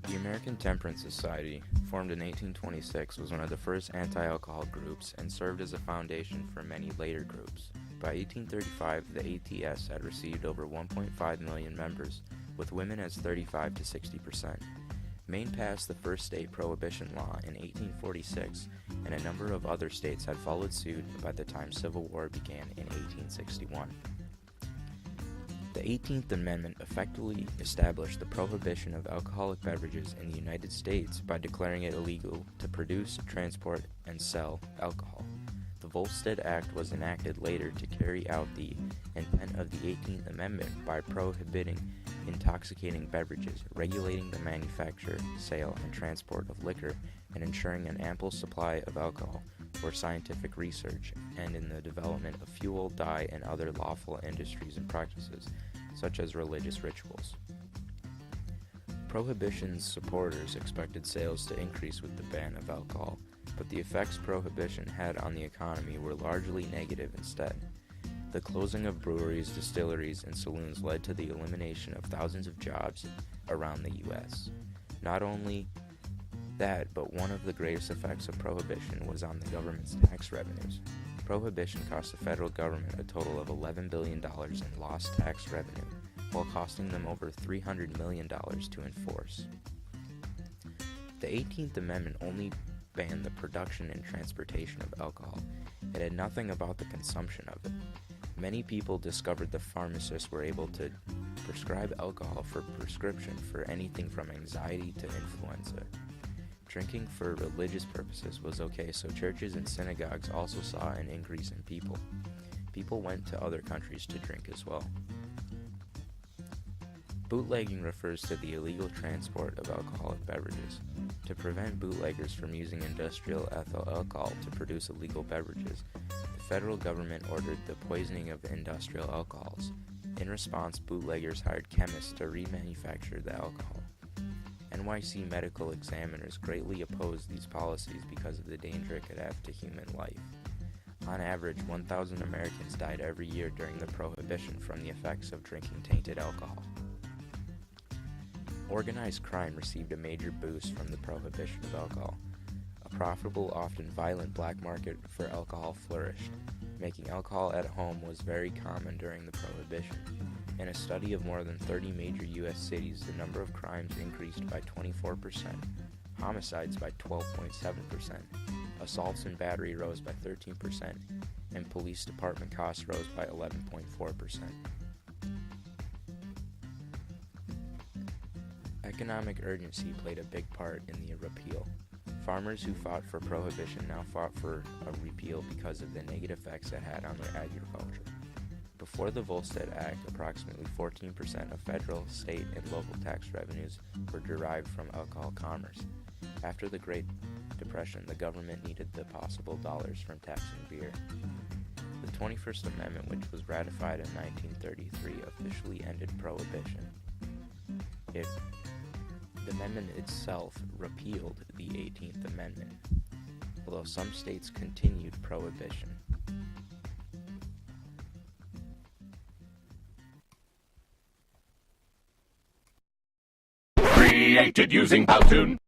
The American Temperance Society, formed in 1826, was one of the first anti-alcohol groups and served as a foundation for many later groups. By 1835, the ATS had received over 1.5 million members, with women as 35 to 60%. Maine passed the first state prohibition law in 1846, and a number of other states had followed suit by the time Civil War began in 1861. The 18th Amendment effectively established the prohibition of alcoholic beverages in the United States by declaring it illegal to produce, transport, and sell alcohol. The Volstead Act was enacted later to carry out the intent of the 18th Amendment by prohibiting intoxicating beverages, regulating the manufacture, sale, and transport of liquor, and ensuring an ample supply of alcohol for scientific research and in the development of fuel, dye, and other lawful industries and practices, such as religious rituals. Prohibition's supporters expected sales to increase with the ban of alcohol, but the effects Prohibition had on the economy were largely negative instead. The closing of breweries, distilleries, and saloons led to the elimination of thousands of jobs around the U.S. Not only that, but one of the greatest effects of Prohibition was on the government's tax revenues. Prohibition cost the federal government a total of $11 billion in lost tax revenue, while costing them over $300 million to enforce. The 18th Amendment only banned the production and transportation of alcohol. It had nothing about the consumption of it. Many people discovered the pharmacists were able to prescribe alcohol for prescription for anything from anxiety to influenza. Drinking for religious purposes was okay, so churches and synagogues also saw an increase in people. People went to other countries to drink as well. Bootlegging refers to the illegal transport of alcoholic beverages. To prevent bootleggers from using industrial ethyl alcohol to produce illegal beverages, the federal government ordered the poisoning of industrial alcohols. In response, bootleggers hired chemists to remanufacture the alcohol. NYC medical examiners greatly opposed these policies because of the danger it could have to human life. On average, 1,000 Americans died every year during the Prohibition from the effects of drinking tainted alcohol. Organized crime received a major boost from the prohibition of alcohol. A profitable, often violent black market for alcohol flourished. Making alcohol at home was very common during the Prohibition. In a study of more than 30 major U.S. cities, the number of crimes increased by 24%, homicides by 12.7%, assaults and battery rose by 13%, and police department costs rose by 11.4%. Economic urgency played a big part in the repeal. Farmers who fought for Prohibition now fought for a repeal because of the negative effects it had on their agriculture. Before the Volstead Act, approximately 14% of federal, state, and local tax revenues were derived from alcohol commerce. After the Great Depression, the government needed the possible dollars from taxing beer. The 21st Amendment, which was ratified in 1933, officially ended Prohibition. The amendment itself repealed the 18th Amendment, although some states continued Prohibition. Created using PowToon.